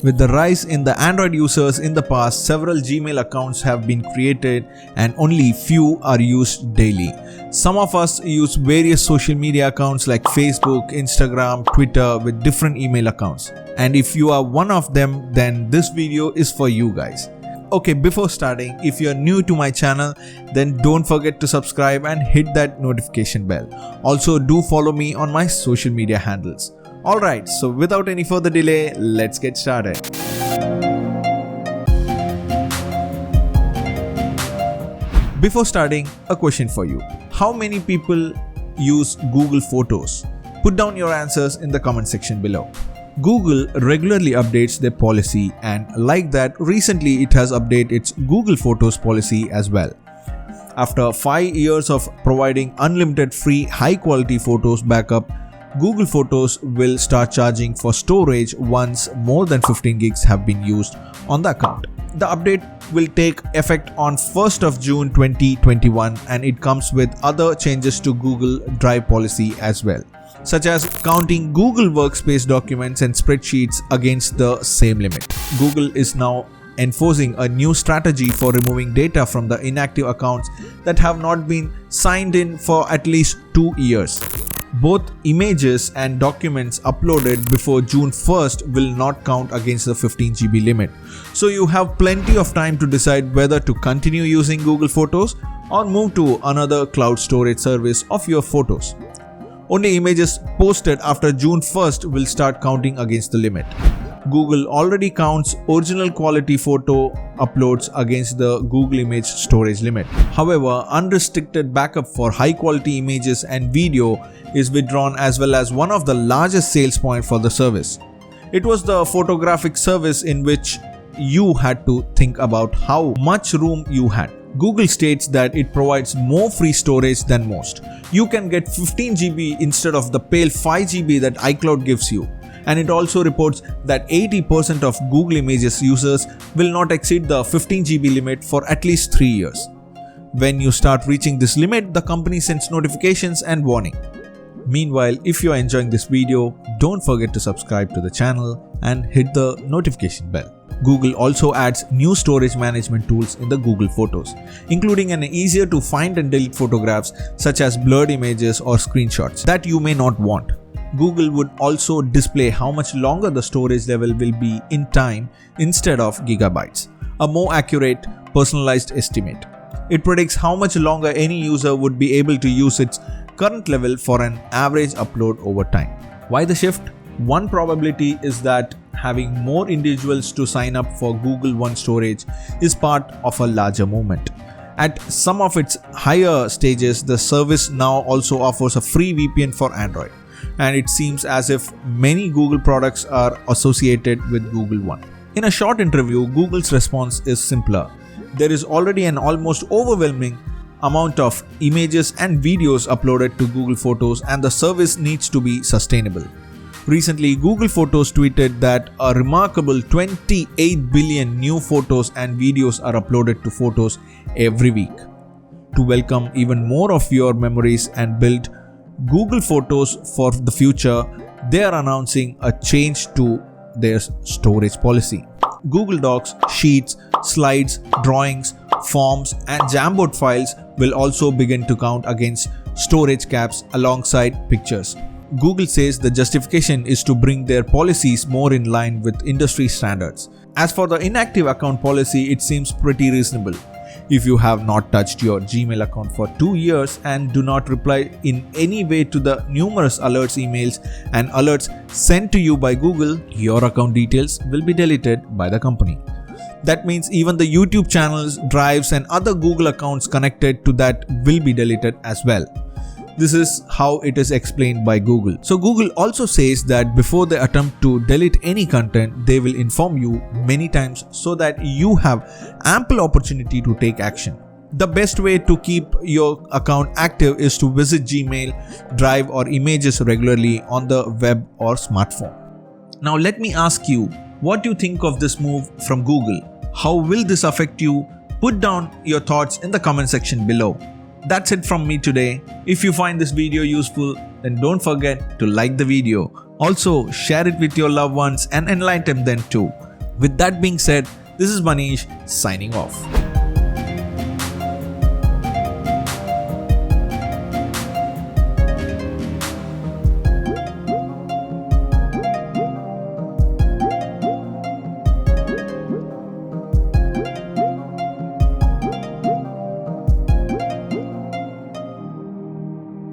With the rise in the Android users in the past, several Gmail accounts have been created and only few are used daily. Some of us use various social media accounts like Facebook, Instagram, Twitter with different email accounts. And if you are one of them, then this video is for you guys. Okay, before starting, if you are new to my channel, then don't forget to subscribe and hit that notification bell. Also, do follow me on my social media handles. Alright, so without any further delay, let's get started. Before starting, a question for you. How many people use Google Photos? Put down your answers in the comment section below. Google regularly updates their policy, and like that, recently it has updated its Google Photos policy as well. After 5 years of providing unlimited free high-quality photos backup, Google Photos will start charging for storage once more than 15 gigs have been used on the account. The update will take effect on 1st of June 2021, and it comes with other changes to Google Drive policy as well, such as counting Google Workspace documents and spreadsheets against the same limit. Google is now enforcing a new strategy for removing data from the inactive accounts that have not been signed in for at least 2 years. Both images and documents uploaded before June 1st will not count against the 15 GB limit. So you have plenty of time to decide whether to continue using Google Photos or move to another cloud storage service of your photos. Only images posted after June 1st will start counting against the limit. Google already counts original quality photo uploads against the Google image storage limit. However, unrestricted backup for high quality images and video is withdrawn, as well as one of the largest sales points for the service. It was the photographic service in which you had to think about how much room you had. Google states that it provides more free storage than most. You can get 15 GB instead of the pale 5 GB that iCloud gives you. And it also reports that 80% of Google Images users will not exceed the 15 GB limit for at least 3 years. When you start reaching this limit, the company sends notifications and warning. Meanwhile, if you are enjoying this video, don't forget to subscribe to the channel and hit the notification bell. Google also adds new storage management tools in the Google Photos, including an easier to find and delete photographs such as blurred images or screenshots that you may not want. Google would also display how much longer the storage level will be in time instead of gigabytes, a more accurate, personalized estimate. It predicts how much longer any user would be able to use its current level for an average upload over time. Why the shift? One probability is that having more individuals to sign up for Google One storage is part of a larger movement. At some of its higher stages, the service now also offers a free VPN for Android, and it seems as if many Google products are associated with Google One. In a short interview, Google's response is simpler. There is already an almost overwhelming amount of images and videos uploaded to Google Photos, and the service needs to be sustainable. Recently, Google Photos tweeted that a remarkable 28 billion new photos and videos are uploaded to Photos every week. To welcome even more of your memories and build Google Photos for the future, they are announcing a change to their storage policy. Google Docs, Sheets, Slides, Drawings, Forms, and Jamboard files will also begin to count against storage caps alongside pictures. Google says the justification is to bring their policies more in line with industry standards. As for the inactive account policy, it seems pretty reasonable. If you have not touched your Gmail account for 2 years and do not reply in any way to the numerous alerts, emails, and alerts sent to you by Google, your account details will be deleted by the company. That means even the YouTube channels, drives, and other Google accounts connected to that will be deleted as well. This is how it is explained by Google. So Google also says that before they attempt to delete any content, they will inform you many times so that you have ample opportunity to take action. The best way to keep your account active is to visit Gmail, Drive, or Images regularly on the web or smartphone. Now let me ask you, what do you think of this move from Google? How will this affect you? Put down your thoughts in the comment section below. That's it from me today. If you find this video useful, then don't forget to like the video. Also, share it with your loved ones and enlighten them too. With that being said, this is Manish signing off.